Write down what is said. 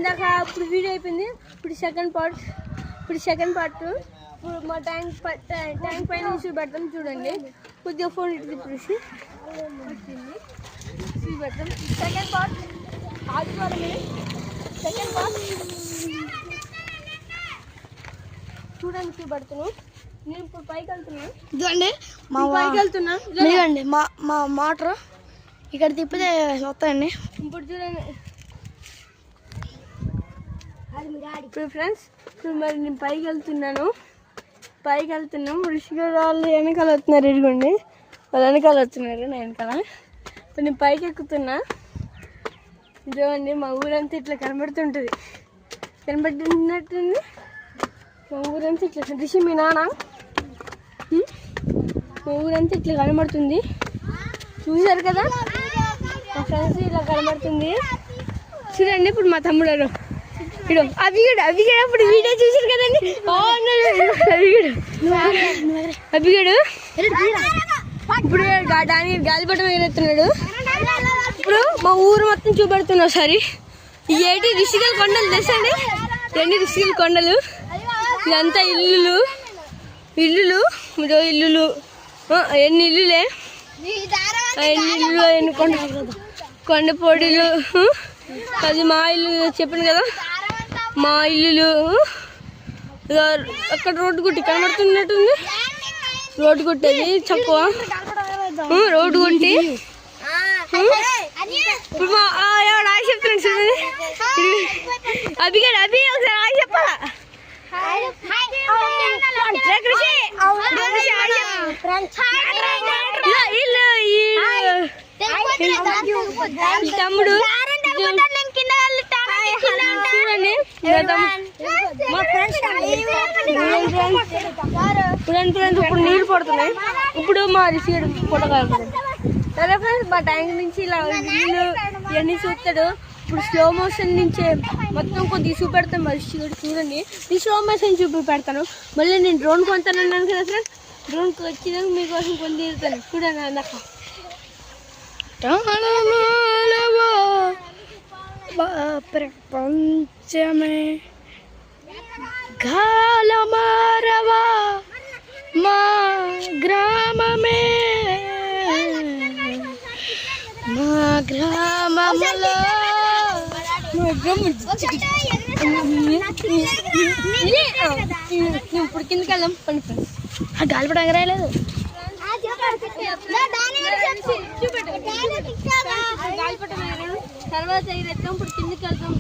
ఇందాక ఇప్పుడు వీడియో అయిపోయింది. ఇప్పుడు సెకండ్ పార్ట్. ఇప్పుడు మా ట్యాంక్ పైన చూపెడతాం చూడండి. కొద్దిగా ఫోన్ ఇటు తిప్పేసి వచ్చింది చూపెడతాం. సెకండ్ పార్ట్ చూడండి చూపెడుతున్నాను. నేను ఇప్పుడు పైకి వెళ్తున్నాను. ఇదండి మా మోటార్ ఇక్కడ తిప్పితే వస్తాయండి. ఇప్పుడు చూడండి ఇప్పుడు ఫ్రెండ్స్, ఇప్పుడు మరి నేను పైకి వెళ్తున్నాం. ఋషిగారు వాళ్ళు వెనకాల వస్తున్నారు. ఇదిగోండి వాళ్ళు వెనకాల వస్తున్నారు నా వెనకాల. ఇప్పుడు నేను పైకి ఎక్కుతున్నా. ఇదిగోండి మా ఊరంతా ఇట్లా కనబడుతుంటుంది. మా ఊరంతా ఇట్లా ఋషి మీ నాన్న మా ఊరంతా ఇట్లా కనబడుతుంది. చూసారు కదా మా ఫ్రెండ్స్ ఇలా కనబడుతుంది చూడండి. ఇప్పుడు మా తమ్ముడు అభిగడు అప్పుడు వీడియో చూసారు కదండి. అభిగడు ఇప్పుడు గాలిపటం ఎగురుతున్నాడు. ఇప్పుడు మా ఊరు మొత్తం చూపెడుతున్నా ఒకసారి. ఈ 8 రిషికల్ కొండలు తెచ్చండి. 2 రిషికల్ కొండలు. ఇదంతా ఇల్లులు ఎన్ని ఇల్లులే, ఎన్ని కొండపోడీలు. అది మా ఇల్లు చెప్పాను కదా, మా ఇల్లులు. అక్కడ రోడ్డు గుట్టి కనబడుతున్నట్టుంది. రోడ్డు కొట్టేది తక్కువ. రోడ్డు కొట్టి ఇప్పుడు మా ఆయ చెప్తున్నాడు చూడండి. అభిగాడు ఒకసారి ఆయ చెప్పాలా. తమ్ముడు చూడండి ఇప్పుడు నీళ్ళు పడుతున్నాయి. ఇప్పుడు మా రిసీడ్ ఫోటో కావాలి. సరే ఫ్రెండ్స్, మా ట్యాంక్ నుంచి ఇలా నీళ్ళు ఇవన్నీ చూస్తాడు. ఇప్పుడు స్లో మోషన్ నుంచే మొత్తం కొద్దిగా చూపెడతాను. మరి చూడండి, ఈ స్లో మోషన్ పెడతాను. మళ్ళీ నేను డ్రోన్ కొంటానన్నాను కదా ఫ్రెండ్స్. డ్రోన్కి వచ్చినాక మీకోసం కొని తీరుతాను చూడండి. అన్నాక ప్రపంచమే గాలమారవా మా గ్రామమే, మా గ్రామములో ఇప్పుడు కిందకి వెళ్దాం. గాలిపటం ఎగరాయలేదు. గాలిపటం తర్వాత ఇప్పుడు కిందకి వెళ్తాం.